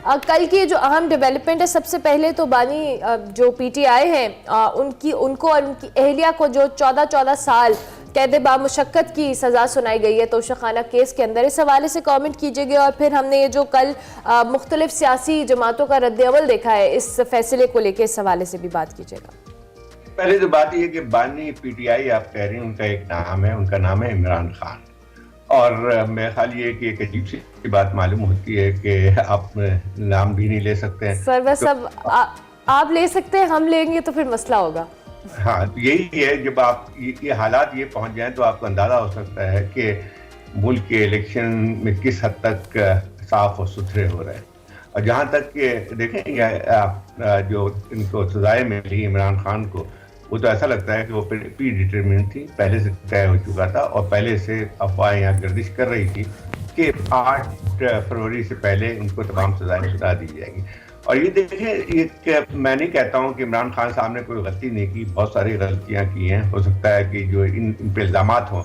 कल की जो अहम डेवलपमेंट है, सबसे पहले तो बानी जो पीटीआई हैं उनको और उनकी अहलिया को जो 14 साल कैद बामुशक्कत की सज़ा सुनाई गई है तोशाखाना केस के अंदर, इस हवाले से कमेंट कीजिएगा। और फिर हमने ये जो कल मुख्तलिफ सियासी जमातों का रद्द-ए-अमल देखा है, इस फैसले को लेकर इस हवाले से भी बात कीजिएगा। पहले तो बात यह कि बानी पीटीआई आप कह रही हैं, उनका एक नाम है, उनका नाम है इमरान खान। और मेरा ख्याल ये कि एक अजीब सी बात मालूम होती है कि आप नाम भी नहीं ले सकते हैं। सर बस अब आप ले सकते हैं, हम लेंगे तो फिर मसला होगा। हाँ, तो यही है, जब आप ये हालात ये पहुंच जाएं तो आपको अंदाजा हो सकता है कि मुल्क के इलेक्शन में किस हद तक साफ और सुथरे हो रहे हैं। और जहाँ तक कि देखें जो इनको सजाएं मिली इमरान खान को, वो तो ऐसा लगता है कि वो प्री डिटरमिनेड थी, पहले से तय हो चुका था और पहले से अफवाहें यहाँ गर्दिश कर रही थी कि 8 फरवरी से पहले उनको तमाम सजाएं सुना दी जाएंगी। और ये देखें, मैं नहीं कहता हूँ कि इमरान खान साहब ने कोई गलती नहीं की, बहुत सारी गलतियाँ की हैं। हो सकता है कि जो इन पे इल्ज़ामात हों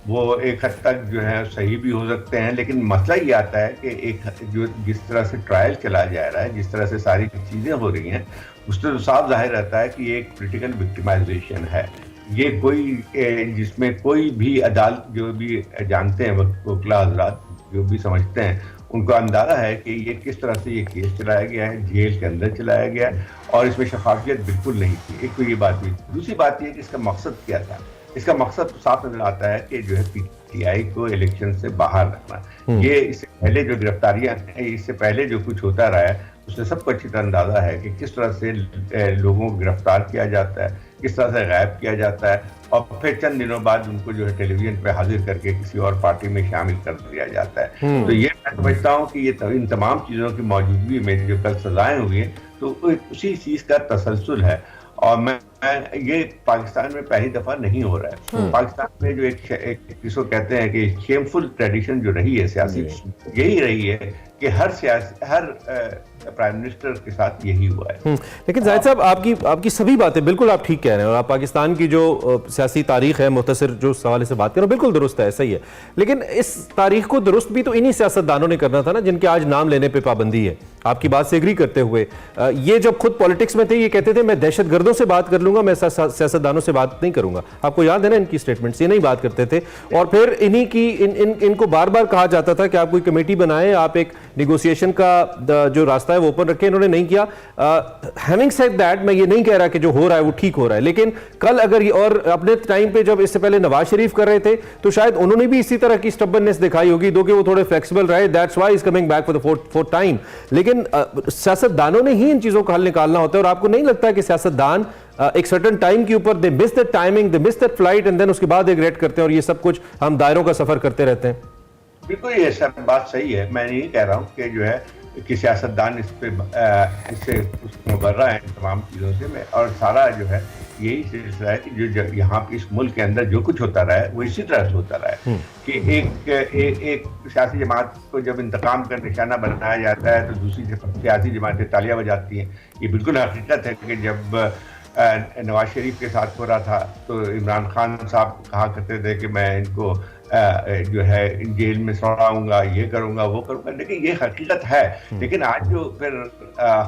वो एक हद तक जो है सही भी हो सकते हैं, लेकिन मसला ये आता है कि जिस तरह से ट्रायल चला जा रहा है, जिस तरह से सारी चीज़ें हो रही हैं, उससे तो साफ जाहिर रहता है कि ये एक पॉलिटिकल विक्टिमाइजेशन है। ये कोई जिसमें कोई भी अदालत जो भी जानते हैं, वकील हज़रात जो भी समझते हैं, उनको अंदाजा है कि ये किस तरह से ये केस चलाया गया है, जेल के अंदर चलाया गया है और इसमें शफाफियत बिल्कुल नहीं थी। एक तो ये बात हुई। दूसरी बात ये कि इसका मकसद क्या था। इसका मकसद तो साफ नजर आता है कि जो है पीटीआई को इलेक्शन से बाहर रखना। ये इससे पहले जो गिरफ्तारियां हैं, इससे पहले जो कुछ होता रहा है, उससे सबको अच्छी तरह अंदाजा है कि किस तरह से लोगों को गिरफ्तार किया जाता है, किस तरह से गायब किया जाता है और फिर चंद दिनों बाद उनको जो है टेलीविजन पे हाजिर करके किसी और पार्टी में शामिल कर दिया जाता है। तो ये मैं समझता हूँ कि ये इन तमाम चीज़ों की मौजूदगी में जो कल सजाएं हुई हैं, तो उसी चीज़ का तसलसल है। और ये पाकिस्तान में पहली दफा नहीं हो रहा है। पाकिस्तान में जो एक जिसको कहते हैं कि शेमफुल ट्रेडिशन जो रही है सियासी, यही रही है कि हर प्राइम मिनिस्टर के साथ यही हुआ है। लेकिन जाहिद साहब, आपकी सभी बातें बिल्कुल आप ठीक कह रहे हैं और आप पाकिस्तान की जो सियासी तारीख है, मुख्तसर जो सवाल से बात कर रहे हो, बिल्कुल दुरुस्त है, सही है। लेकिन इस तारीख को दुरुस्त भी तो इन्हीं सियासतदानों ने करना था ना, जिनके आज नाम लेने पर पाबंदी है। आपकी बात से एग्री करते हुए, ये जब खुद पॉलिटिक्स में थे, ये कहते थे मैं दहशतगर्दों से बात कर लूंगा, मैं सियासतदानों से बात नहीं करूंगा। आपको याद है ना इनकी स्टेटमेंट्स, ये नहीं बात करते थे। और फिर इन्हीं की इनको बार बार कहा जाता था कि आप कोई कमेटी बनाएं, आप एक नेगोशिएशन का जो रास्ता है वो ओपन रखें। इन्होंने नहीं किया। हैविंग सेड दैट, मैं ये नहीं कह रहा कि जो हो रहा है वो ठीक हो रहा है, लेकिन कल अगर और अपने टाइम पे जब इससे पहले नवाज शरीफ कर रहे थे तो शायद उन्होंने भी इसी तरह की स्टबर्ननेस दिखाई होगी, दो कि वो थोड़े फ्लेक्सिबल रहे। That's why is coming back for the fourth time. लेकिन सियासतदानों ने ही इन चीजों का हल निकालना होता है। और आपको नहीं लगता कि सियासतदान एक सर्टेन टाइम के ऊपर they miss that timing, they miss that flight and then उसके बाद रिग्रेट करते हैं और ये सब कुछ हम दायरों का सफर करते रहते हैं? बिल्कुल, ये सब बात सही है। मैं नहीं कह रहा हूँ कि जो है कि सियासतदान इससे मुबर्रा है तमाम चीज़ों से। मैं और सारा जो है यही सिलसिला है कि जो यहाँ पे इस मुल्क के अंदर जो कुछ होता रहा है वो इसी तरह से होता रहा है कि एक सियासी जमात को जब इंतकाम का निशाना बनाया जाता है तो दूसरी सियासी जमातें तालियां बजाती हैं। ये बिल्कुल हकीकत है कि जब नवाज शरीफ के साथ हो रहा था तो इमरान खान साहब कहा करते थे कि मैं इनको जो है जेल में सड़ाऊंगा, ये करूंगा, वो करूंगा, लेकिन ये हकीकत है। लेकिन आज जो फिर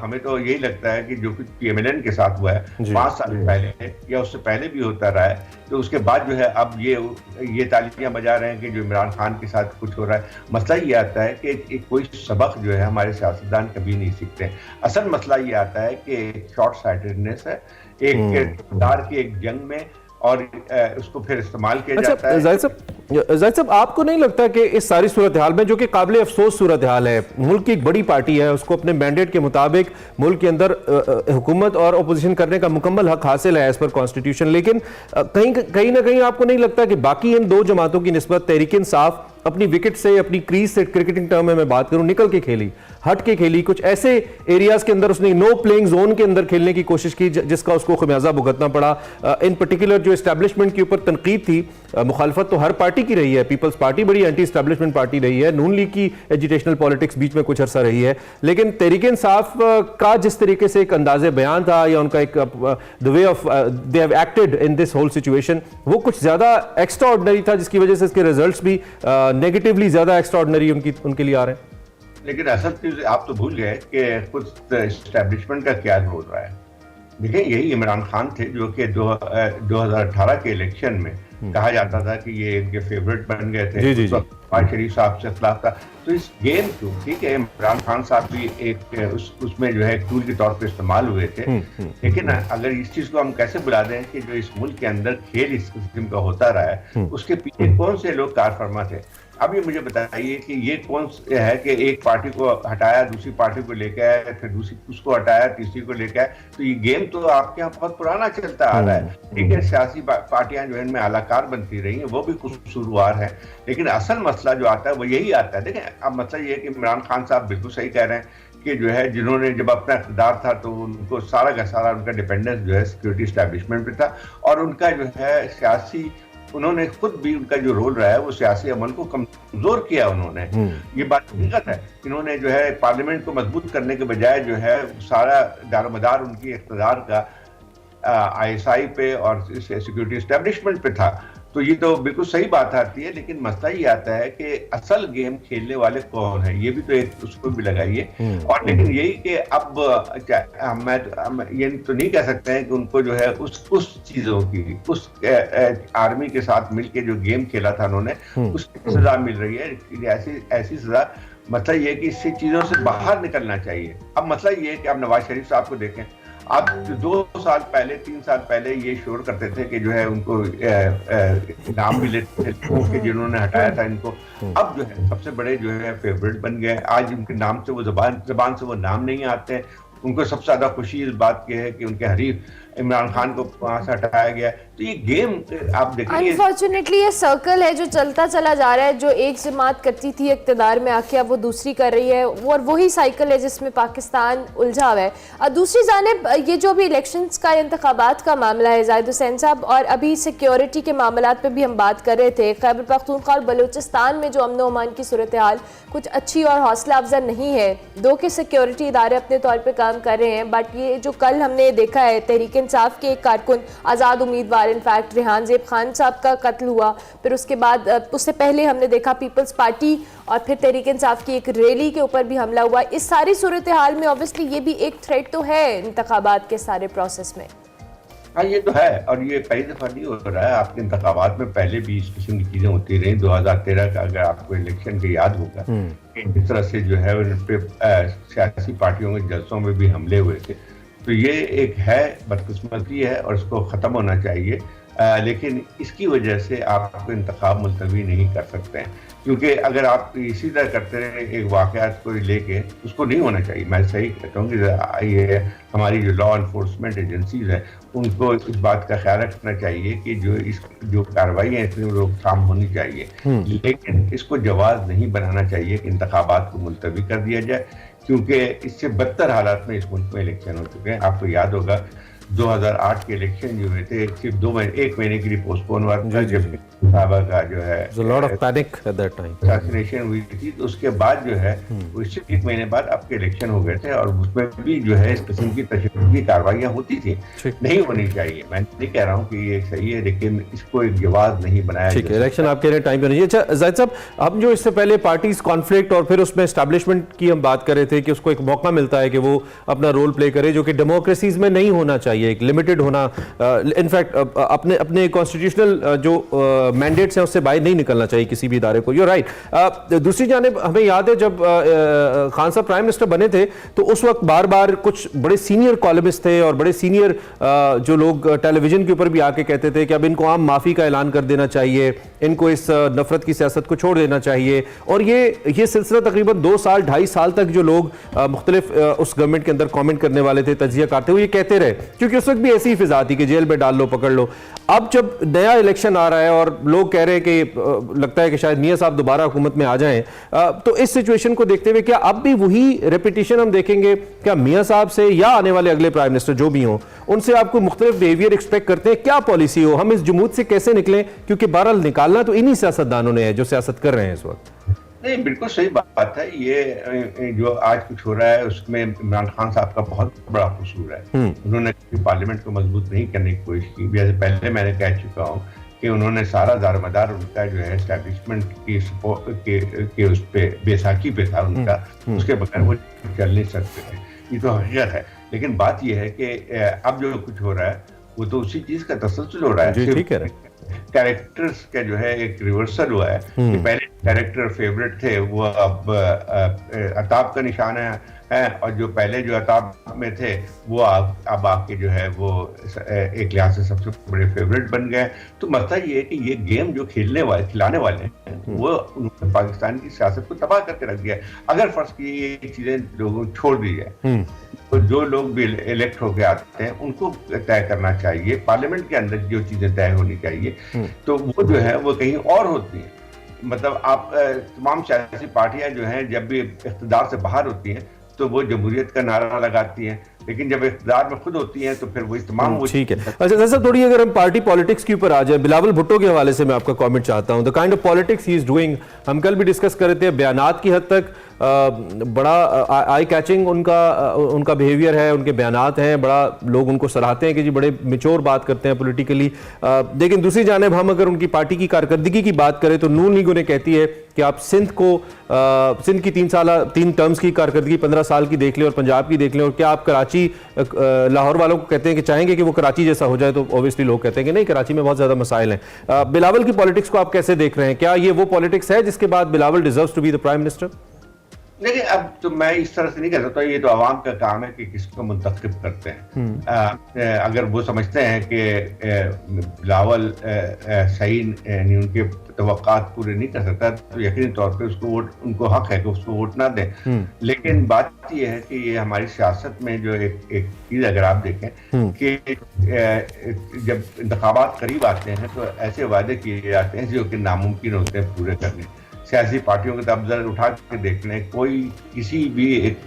हमें तो यही लगता है कि जो कुछ PMLN के साथ हुआ है 5 साल पहले या उससे पहले भी होता रहा है, तो उसके बाद जो है अब ये तालियां बजा रहे हैं कि जो इमरान खान के साथ कुछ हो रहा है। मसला ये आता है कि कोई सबक जो है हमारे सियासतदान कभी नहीं सीखते। असल मसला ये आता है कि शॉर्ट साइटेडनेस है एक किरदार की एक जंग में और उसको फिर इस्तेमाल किया जाता है। जाहिद साहब, आपको नहीं लगता कि इस सारी सूरत हाल में, जो कि काबिल अफसोस सूरत हाल है, मुल्क की एक बड़ी पार्टी है, उसको अपने मैंडेट के मुताबिक मुल्क के अंदर हुकूमत और अपोजिशन करने का मुकम्मल हक हासिल है एज पर कॉन्स्टिट्यूशन, लेकिन कहीं ना कहीं आपको नहीं लगता कि बाकी इन दो जमातों की निस्बत तहरीक इंसाफ अपनी विकेट से, अपनी क्रीज से, क्रिकेटिंग टर्म में मैं बात करूं, निकल के खेली, हट के खेली, कुछ ऐसे एरियाज के अंदर उसने नो प्लेइंग जोन के अंदर खेलने की कोशिश की जिसका उसको खमियाजा भुगतना पड़ा। इन पर्टिकुलर जो एस्टैब्लिशमेंट के ऊपर तनकीद थी, मुखालफत तो हर पार्टी की रही है, पीपल्स पार्टी बड़ी एंटी एस्टैब्लिशमेंट पार्टी रही है, नून लीग की एजुटेशनल पॉलिटिक्स बीच में कुछ अरसा रही है, लेकिन तहरीक इंसाफ का जिस तरीके से एक अंदाजे बयान था या उनका एक the way of they have acted in this whole situation, वो कुछ ज्यादा एक्स्ट्रा ऑर्डिनरी था, जिसकी वजह से इसके रिजल्ट्स भी नेगेटिवली ज्यादा एक्स्ट्रा ऑर्डिनरी उनके लिए आ रहे हैं। लेकिन असल चीज आप तो भूल गए कि खुद एस्टेब्लिशमेंट का क्या रोल रहा है। देखिए, यही इमरान खान थे जो कि 2018 के इलेक्शन में कहा जाता था कि ये इनके फेवरेट बन गए थे। जी, जी, जी। नवाज शरीफ साहब से खिलाफ था। तो इस गेम को, ठीक है, इमरान खान साहब भी एक उसमें जो है टूल के तौर पे इस्तेमाल हुए थे। लेकिन अगर इस चीज को हम कैसे बुला दें कि जो इस मुल्क के अंदर खेल इस किस्म का होता रहा है, उसके पीछे कौन से लोग कारफरमा थे। अब ये मुझे बताइए कि ये कौन है कि एक पार्टी को हटाया, दूसरी पार्टी को लेके आया, फिर दूसरी उसको हटाया, तीसरी को लेके आया। तो ये गेम तो आपके यहाँ बहुत पुराना चलता आ रहा है। ठीक है, सियासी पार्टियां जो इनमें अलाकार बनती रही हैं, वो भी कुछ कसूरवार है। लेकिन असल मसला जो आता है वो यही आता है। देखें, अब मसला ये है कि इमरान खान साहब बिल्कुल सही कह रहे हैं कि जो है जिन्होंने जब अपना इक़्तिदार था तो उनको सारा का सारा उनका डिपेंडेंस जो है सिक्योरिटी एस्टैब्लिशमेंट पे था, और उनका जो है सियासी, उन्होंने खुद भी उनका जो रोल रहा है वो सियासी अमल को कमजोर किया उन्होंने। ये बात हकीकत है। इन्होंने जो है पार्लियामेंट को मजबूत करने के बजाय जो है सारा दारोमदार उनकी इक़्तिदार का ISI पे और सिक्योरिटी एस्टैब्लिशमेंट पे था। तो ये तो बिल्कुल सही बात आती है, लेकिन मसला ये आता है कि असल गेम खेलने वाले कौन है, ये भी तो एक उसको भी लगाइए। और लेकिन यही कि अब मैं ये तो नहीं कह सकते हैं कि उनको जो है उस चीजों की, उस आर्मी के साथ मिलके जो गेम खेला था उन्होंने, उसकी सजा मिल रही है। ऐसी सजा, मतलब ये कि इससे चीजों से बाहर निकलना चाहिए। अब मसला ये है कि आप नवाज शरीफ साहब को देखें, आप 2 साल पहले 3 साल पहले ये शोर करते थे कि जो है उनको नाम भी लेते थे जिन्होंने हटाया था इनको। अब जो है सबसे बड़े जो है फेवरेट बन गए। आज उनके नाम से वो जबान से वो नाम नहीं आते। उनको सबसे ज्यादा खुशी इस बात की है कि उनके हरीफ इमरान खान को वहां से हटाया गया। तो ये गेम आप देखिए, अनफॉर्चुनेटली ये सर्कल है जो चलता चला जा रहा है। जो एक जमात करती थी इक़्तिदार में आके, अब वो दूसरी कर रही है, और वही साइकिल है जिसमें पाकिस्तान उलझा हुआ है। और दूसरी जानिब ये जो भी इलेक्शंस का, इंतखाबात का मामला है जाहिद हुसैन साहब, और अभी सिक्योरिटी के मामलात पे भी हम बात कर रहे थे। खैबर पख्तूनख्वा और बलूचिस्तान में जो अमन व अमान की सूरत हाल कुछ अच्छी और हौसला अफजा नहीं है। 2 के सिक्योरिटी इदारे अपने तौर पर काम कर रहे हैं, बट ये जो कल हमने देखा है तहरीक इंसाफ के एक कारकुन, आज़ाद उम्मीदवार इनफैक्ट रेहान ज़ेब खान साहब का कत्ल हुआ, फिर उसके बाद उससे पहले हमने देखा पीपल्स पार्टी और फिर तहरीक इंसाफ की एक रैली के ऊपर भी हमला हुआ। इस सारी सूरत हाल में ऑब्वियसली ये भी एक थ्रेट तो है इंतखाबात के सारे प्रोसेस में। हाँ, ये तो है, और ये पहली दफा नहीं हो रहा है। आपके इंतखाबात में पहले भी इस किस्म की चीजें होती रही। 2013 का अगर आपको इलेक्शन के याद होगा, इस तरह से जो है उन पे सियासी पार्टियों के जलसों में भी हमले हुए थे। तो ये एक है, बदकिस्मती है और इसको ख़त्म होना चाहिए। लेकिन इसकी वजह से आपको इंतखाब मुलतवी नहीं कर सकते हैं, क्योंकि अगर आप इसी तरह करते रहे एक वाक़यात को लेके, उसको नहीं होना चाहिए। मैं सही कहता हूँ कि ये हमारी जो लॉ इन्फोर्समेंट एजेंसीज हैं उनको इस बात का ख्याल रखना चाहिए कि जो कार्रवाई है इसमें रोकथाम होनी चाहिए, लेकिन इसको जवाज़ नहीं बनाना चाहिए कि इंतखाबात को मुलतवी कर दिया जाए, क्योंकि इससे बदतर हालात में इस मुल्क में इलेक्शन हो चुके हैं। आपको याद होगा 2008 के इलेक्शन जो हुए थे सिर्फ 1 महीने के लिए पोस्टपोन हुआ था, जब साहबा का जो है असैसिनेशन हुई थी। तो उसके बाद जो है उससे 1 महीने बाद आपके इलेक्शन हो गए थे, और उसमें भी जो है इस किस्म की तशद्दुदी कार्रवाइयाँ होती थी। नहीं होनी चाहिए। मैं नहीं कह रहा हूँ कि ये सही है, लेकिन इसको एक जवाब नहीं बनाया। ठीक है, इलेक्शन आप कह रहे हैं टाइम पे नहीं। अच्छा जाहिद साहब, हम जो इससे पहले पार्टीज कॉन्फ्लिक्ट और फिर उसमें एस्टैब्लिशमेंट की हम बात कर रहे थे कि उसको एक मौका मिलता है कि वो अपना रोल प्ले करे, जो कि डेमोक्रेसीज में नहीं होना चाहिए, एक लिमिटेड होना। इनफैक्ट अपने कॉन्स्टिट्यूशनल जो मैंडेट्स हैं उससे बाहर नहीं निकलना चाहिए किसी भी इदारे को। You right. दूसरी जानिब हमें याद है जब खान साहब प्राइम मिनिस्टर बने थे तो उस वक्त बार बार कुछ बड़े सीनियर कॉलमिस्ट थे और बड़े सीनियर जो लोग टेलीविजन के ऊपर भी आके कहते थे कि अब इनको आम माफ़ी का ऐलान कर देना चाहिए, इनको इस नफरत की सियासत को छोड़ देना चाहिए। और ये सिलसिला तकरीबन 2 साल 2.5 साल तक जो लोग मुख्तलिफ उस गवर्नमेंट के अंदर कॉमेंट करने वाले थे, तजिया करते हुए ये कहते रहे, क्योंकि उस वक्त भी ऐसी ही फिजा थी कि जेल में डाल लो, पकड़ लो। अब जब नया इलेक्शन आ रहा है और लोग कह रहे हैं कि लगता है कि शायद मियां साहब दोबारा हुकूमत में आ जाएं, तो इस सिचुएशन को देखते हुए क्या अब भी वही रेपिटेशन हम देखेंगे? क्या मियां साहब से या आने वाले अगले प्राइम मिनिस्टर जो भी हों उनसे आपको मुख्तलिफ बिहेवियर एक्सपेक्ट करते हैं? क्या पॉलिसी हो, हम इस जुमूद से कैसे निकलें? क्योंकि बहरहाल निकालना तो इन्हीं सियासतदानों ने है जो सियासत कर रहे हैं इस वक्त। नहीं, बिल्कुल सही बात है। ये जो आज कुछ हो रहा है उसमें इमरान खान साहब का बहुत बड़ा कसूर है। उन्होंने पार्लियामेंट को मजबूत नहीं करने की कोशिश की। जैसे पहले मैंने कह चुका हूँ कि उन्होंने सारा दारोमदार उनका जो है एस्टैब्लिशमेंट की सपोर्ट के उस पे बैसाखी पे था उनका, उसके बगैर वो चल नहीं सकते थे। ये तो हकीकत है। लेकिन बात ये है कि अब जो कुछ हो रहा है वो तो उसी चीज का तसलसल हो रहा है। ठीक है, कैरेक्टर्स का जो है एक रिवर्सल हुआ है कि पहले कैरेक्टर फेवरेट थे वो अब अताब का निशान है, और जो पहले जो अताब में थे वो अब आके जो है वो एक लिहाज से सबसे बड़े फेवरेट बन गए। तो मसला ये है कि ये गेम जो खिलाने वाले हैं वो उन्होंने पाकिस्तान की सियासत को तबाह करके रख दिया है। अगर फर्ज की ये चीजें लोगों छोड़ दी जाए तो जो लोग भी इलेक्ट होके आते हैं उनको तय करना चाहिए, पार्लियामेंट के अंदर जो चीजें तय होनी चाहिए तो वो जो है वो कहीं और होती हैं। मतलब आप तमाम सियासी पार्टियां जो हैं जब भी इख्तिदार से बाहर होती हैं तो वो जमहूरियत का नारा लगाती हैं, लेकिन जब इख्तिदार में खुद होती हैं तो फिर वो तमाम ठीक है। अच्छा सर, थोड़ी अगर हम पार्टी पॉलिटिक्स के ऊपर आ जाए, बिलावल भुट्टो के हवाले से मैं आपका कमेंट चाहता हूं। The kind of politics he is doing, हम कल भी डिस्कस कर रहे थे, बयानात की हद तक बड़ा आई कैचिंग उनका बिहेवियर है, उनके बयानात हैं, बड़ा लोग उनको सराहते हैं कि जी बड़े मेच्योर बात करते हैं पॉलिटिकली। लेकिन दूसरी जानिब हम अगर उनकी पार्टी की कारकर्दगी की बात करें तो नून लीग उन्हें कहती है कि आप सिंध की 3 टर्म्स की कारकर्दगी 15 साल की देख लें और पंजाब की देख लें, और क्या आप कराची लाहौर वालों को कहते हैं कि चाहेंगे कि वो कराची जैसा हो जाए? तो ऑब्वियसली लोग कहते हैं कि नहीं, कराची में बहुत ज्यादा मसाइल हैं। बिलावल की पॉलिटिक्स को आप कैसे देख रहे हैं? क्या ये वो पॉलिटिक्स है जिसके बाद Bilawal deserves to be the prime minister? देखिए, अब तो मैं इस तरह से नहीं कह सकता, ये तो आवाम का काम है कि किसको मुंतखब करते हैं। अगर वो समझते हैं कि बिलावल सही नहीं, उनके तवक्कात पूरे नहीं कर सकता तो यकीनी तौर पे उसको वोट, उनको हक है कि उसको वोट ना दें। लेकिन बात ये है कि ये हमारी सियासत में जो एक चीज अगर आप देखें कि जब इंतखाबात करीब आते हैं तो ऐसे वादे किए जाते हैं जो कि नामुमकिन होते हैं पूरे करने। सियासी पार्टियों के अब जरा उठा के देख लें, कोई किसी भी एक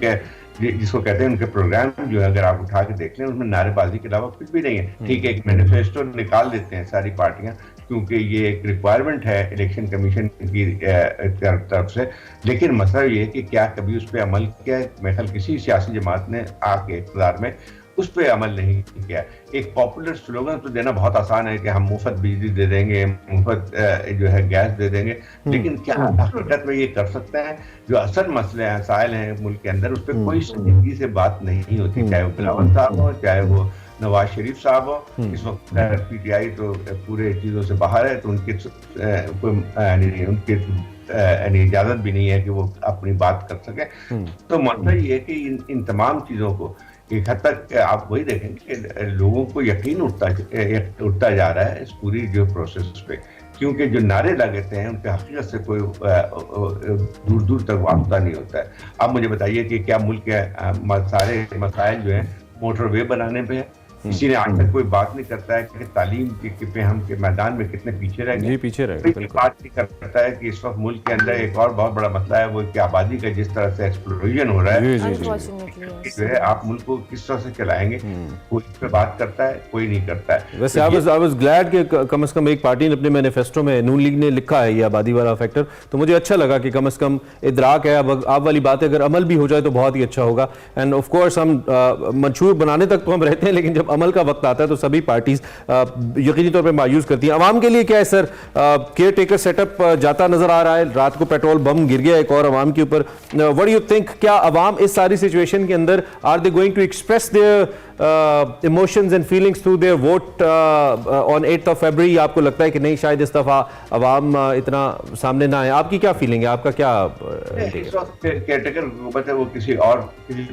जिसको कहते हैं उनके प्रोग्राम जो है अगर आप उठा के देख लें उसमें नारेबाजी के अलावा कुछ भी नहीं है। ठीक है, एक मैनिफेस्टो निकाल देते हैं सारी पार्टियां क्योंकि ये एक रिक्वायरमेंट है इलेक्शन कमीशन की तरफ से, लेकिन मसला ये है कि क्या कभी उस पर अमल किया? मेरे ख्याल किसी सियासी जमात ने आके इक़्तिदार में उस पर अमल नहीं किया। एक पॉपुलर स्लोगन तो देना बहुत आसान है कि हम मुफ्त बिजली दे देंगे, मुफ्त जो है गैस दे देंगे, लेकिन क्या हकीकत में ये कर सकते हैं? जो असल मसले मसाइल हैं मुल्क के अंदर उस पर कोई संजीदगी से बात नहीं होती, चाहे वो बिलावल साहब हो, चाहे वो नवाज शरीफ साहब हो। इस वक्त पीटीआई तो पूरे चीज़ों से बाहर है, तो उनकी इजाज़त भी नहीं है कि वो अपनी बात कर सके। तो मसला ये है कि इन तमाम चीज़ों को एक हद तक आप वही देखेंगे कि लोगों को यकीन उठता जा रहा है इस पूरी जो प्रोसेस पे, क्योंकि जो नारे लगते हैं उनके हकीकत से कोई दूर दूर तक वास्ता नहीं होता है। अब मुझे बताइए कि क्या मुल्क के सारे मसाइल जो हैं मोटरवे बनाने पे है? किसी ने आज तक कोई बात नहीं करता है कि तालीम के हम के मैदान में कितने पीछे रह गए। कोई बात नहीं करता है कि इस वक्त मुल्क के अंदर एक और बहुत बड़ा मसला है वो कि आबादी का जिस तरह से एक्सप्लोजन हो रहा है, जो है आप मुल्क को किस तरह से चलाएंगे, कोई इस पे बात करता है? कोई नहीं करता है। वैसे आई वाज ग्लैड कि कम से कम एक पार्टी ने अपने मैनिफेस्टो में, नून लीग ने लिखा है ये आबादी वाला फैक्टर, तो मुझे अच्छा लगा कि कम से कम इदराक है। अब आप वाली बात है, अगर अमल भी हो जाए तो बहुत ही अच्छा होगा। एंड ऑफ कोर्स हम मंशूर बनाने तक तो हम रहते हैं, लेकिन जब अमल का वक्त आता है तो सभी पार्टीज यकीनी तौर पे मायूस करती हैं। अवाम के लिए क्या है सर, केयर टेकर सेटअप जाता नजर आ रहा है, रात को पेट्रोल बम गिर गया एक और अवाम के ऊपर। व्हाट डू यू थिंक, क्या अवाम इस सारी सिचुएशन के अंदर are they going to express their emotions and feelings through their vote on 8th of February? आपको लगता है कि नहीं, शायद इस दफा अवाम इतना सामने ना आए? आपकी क्या फीलिंग है, आपका क्या? इस वक्त केयरटेकर हुकूमत है वो किसी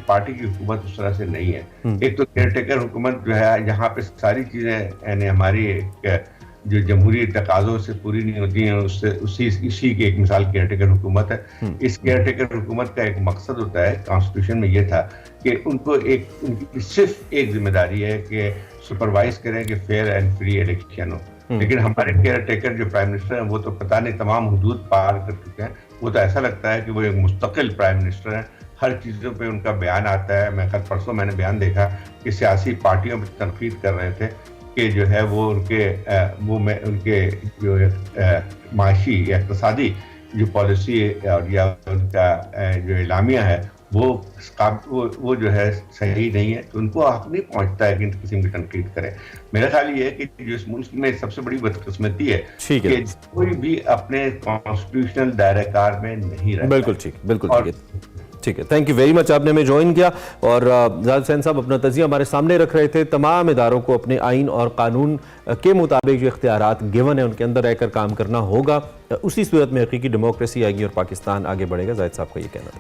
पार्टी की हुकूमत उस तरह से नहीं है। एक तो केयरटेकर हुकूमत जो है यहाँ पे सारी चीजें यानी हमारी जो जमहूरी तकाज़ों से पूरी नहीं होती हैं, उससे इसी की एक मिसाल केयरटेकर हुकूमत है। इस केयरटेकर हुकूमत का एक मकसद होता है, कॉन्स्टिट्यूशन में ये था कि उनको उनकी सिर्फ एक जिम्मेदारी है कि सुपरवाइज करें कि फेयर एंड फ्री इलेक्शन हो। लेकिन हमारे केयरटेकर जो प्राइम मिनिस्टर हैं वो तो पता नहीं तमाम हुदूद पार कर चुके हैं। वो तो ऐसा लगता है कि वो एक मुस्तकिल प्राइम मिनिस्टर हैं, हर चीज़ों पे उनका बयान आता है। मैं कल परसों मैंने बयान देखा कि सियासी पार्टियों पर तनकीद कर रहे थे कि जो है वो उनके जो माशी या इक़्तिसादी जो पॉलिसी और या उनका जो इलामिया है वो जो है सही नहीं है, तो उनको हक नहीं पहुंचता है कि इस किस्म की तनकीद करें। मेरा ख्याल ये है कि जो इस मुल्क में सबसे बड़ी बदकिस्मती है ठीक है। कि कोई भी अपने कॉन्स्टिट्यूशनल दायरेकार में नहीं रहता। बिल्कुल ठीक, बिल्कुल ठीक है। ठीक है, थैंक यू वेरी मच, आपने हमें ज्वाइन किया और जाहिद हुसैन साहब अपना तजिया हमारे सामने रख रहे थे। तमाम इदारों को अपने आइन और कानून के मुताबिक जो इख्तियारात गिवन है उनके अंदर रहकर काम करना होगा, उसी सूरत में हकीकी डेमोक्रेसी आएगी और पाकिस्तान आगे बढ़ेगा। जाहिद साहब का ये कहना था।